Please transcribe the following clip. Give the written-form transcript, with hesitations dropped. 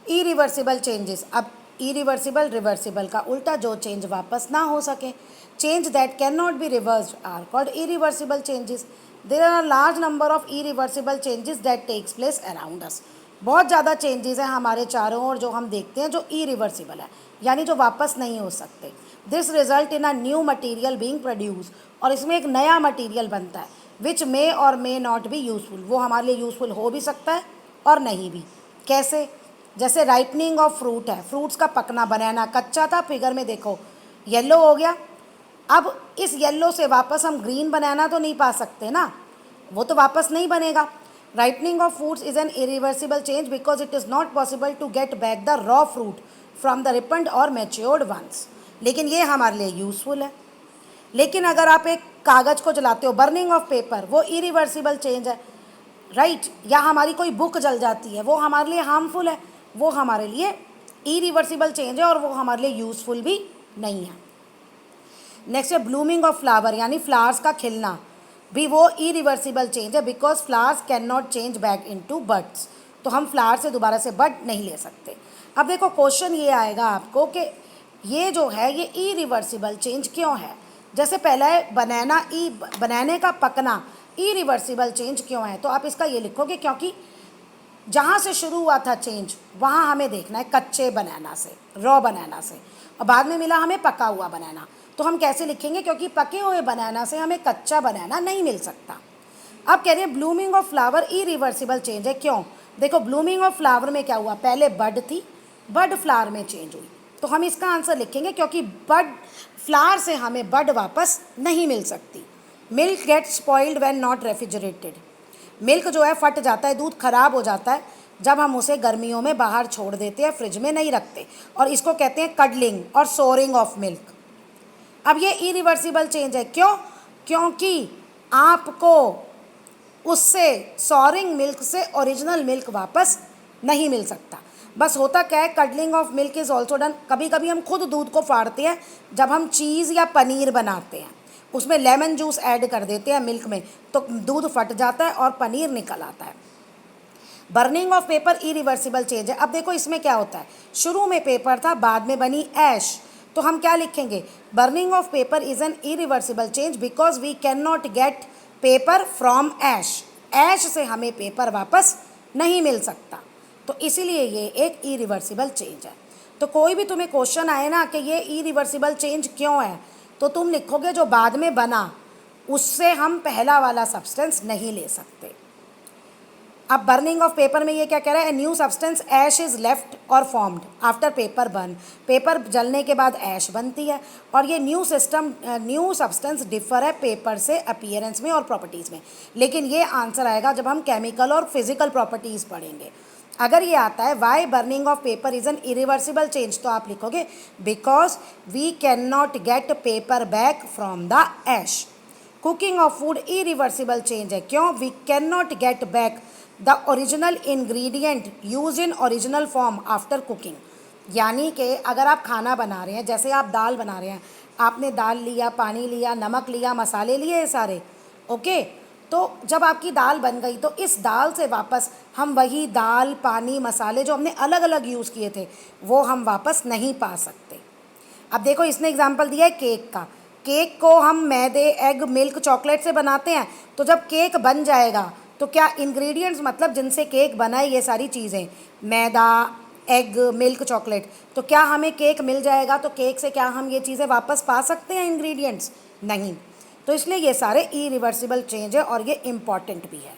Irreversible changes, अब irreversible reversible का उल्टा, जो चेंज वापस ना हो सके, change that can not be reversed are called irreversible changes. There are large number of irreversible changes that takes place around us. बहुत ज़्यादा चेंजेस हैं हमारे चारों ओर जो हम देखते हैं जो इरिवर्सिबल है, यानी जो वापस नहीं हो सकते। This result in a new material being produce, और इसमें एक नया मटीरियल बनता है विच मे और मे नॉट बी यूजफुल, वो हमारे लिए यूजफुल हो भी सकता है और नहीं भी। कैसे? जैसे राइपनिंग ऑफ फ्रूट है, फ्रूट्स का पकना, बनाना कच्चा था, फिगर में देखो येलो हो गया। अब इस येलो से वापस हम ग्रीन बनाना तो नहीं पा सकते ना, वो तो वापस नहीं बनेगा। Ripening of fruits is an irreversible change because it is not possible to get back the raw fruit from the ripened और मैच्योर्ड वंस, लेकिन ये हमारे लिए यूजफुल है। लेकिन अगर आप एक कागज़ को जलाते हो, बर्निंग ऑफ पेपर, वो इरिवर्सिबल चेंज है, राइट? या हमारी कोई बुक जल जाती है, वो हमारे लिए हार्मफुल है, वो हमारे लिए इरिवर्सिबल चेंज है और वो हमारे लिए यूजफुल भी नहीं है। नेक्स्ट है ब्लूमिंग ऑफ फ्लावर, यानी फ्लावर्स का खिलना भी वो इरिवर्सिबल चेंज है because flowers can not change back into buds, तो हम फ्लावर से दोबारा से बड नहीं ले सकते। अब देखो क्वेश्चन ये आएगा आपको कि ये जो है ये इरिवर्सिबल चेंज क्यों है। जैसे पहला है बनाने का पकना, इरिवर्सिबल चेंज क्यों है, तो आप इसका ये लिखोगे क्योंकि जहाँ से शुरू हुआ था चेंज वहाँ हमें देखना है कच्चे बनाना से, रॉ बनाना से, और बाद में मिला हमें पका हुआ बनाना, तो हम कैसे लिखेंगे, क्योंकि पके हुए बनाना से हमें कच्चा बनाना नहीं मिल सकता। अब कह रहे हैं blooming of flower irreversible change है, क्यों? देखो ब्लूमिंग ऑफ फ्लावर में क्या हुआ, पहले बड थी, बड फ्लावर में चेंज हुई, तो हम इसका आंसर लिखेंगे क्योंकि बड फ्लावर से हमें बड वापस नहीं मिल सकती। Milk gate spoiled when not refrigerated, milk जो है फट जाता है, दूध खराब हो जाता है जब हम उसे गर्मियों में बाहर छोड़ देते हैं, फ्रिज में नहीं रखते, और इसको कहते हैं कडलिंग और सोरिंग ऑफ मिल्क। अब ये इरिवर्सिबल चेंज है, क्यों? क्योंकि आपको उससे सोरिंग मिल्क से ओरिजिनल मिल्क वापस नहीं मिल सकता। बस होता क्या है, cuddling of milk is also done, कभी कभी हम खुद दूध को फाड़ते हैं जब हम चीज़ या पनीर बनाते हैं, उसमें लेमन जूस ऐड कर देते हैं मिल्क में, तो दूध फट जाता है और पनीर निकल आता है। Burning of paper irreversible change है। अब देखो इसमें क्या होता है, शुरू में पेपर था, बाद में बनी ऐश, तो हम क्या लिखेंगे, burning of paper is an irreversible change because we can not get paper from ash, ash से हमें पेपर वापस नहीं मिल सकता, तो इसीलिए ये एक इरिवर्सिबल चेंज है। तो कोई भी तुम्हें क्वेश्चन आए ना कि ये इरिवर्सिबल चेंज क्यों है, तो तुम लिखोगे जो बाद में बना उससे हम पहला वाला सब्सटेंस नहीं ले सकते। अब बर्निंग ऑफ पेपर में ये क्या कह रहा है, new substance ash is left और formed after paper burn, paper जलने के बाद ऐश बनती है, और ये न्यू सब्सटेंस डिफर है पेपर से अपीयरेंस में और प्रॉपर्टीज़ में, लेकिन ये आंसर आएगा जब हम केमिकल और फिजिकल प्रॉपर्टीज़ पढ़ेंगे। अगर ये आता है why burning of paper is an irreversible change, तो आप लिखोगे because we can not get paper back from the ash. Cooking of food irreversible change है, क्यों? We can not get back the original ingredient use in original form after cooking, यानी कि अगर आप खाना बना रहे हैं, जैसे आप दाल बना रहे हैं, आपने दाल लिया, पानी लिया, नमक लिया, मसाले लिए, ये सारे ओके, तो जब आपकी दाल बन गई तो इस दाल से वापस हम वही दाल, पानी, मसाले जो हमने अलग अलग यूज़ किए थे वो हम वापस नहीं पा सकते। अब देखो इसने एग्जाम्पल दिया है केक का, केक को हम मैदे, एग, मिल्क, चॉकलेट से बनाते हैं, तो जब केक बन जाएगा तो क्या इंग्रेडिएंट्स, मतलब जिनसे केक बना है, ये सारी चीज़ें, मैदा, एग, मिल्क, चॉकलेट, तो क्या हमें केक मिल जाएगा, तो केक से क्या हम ये चीज़ें वापस पा सकते हैं इंग्रेडिएंट्स? नहीं, तो इसलिए ये सारे इरिवर्सिबल चेंज है और ये इम्पॉर्टेंट भी है।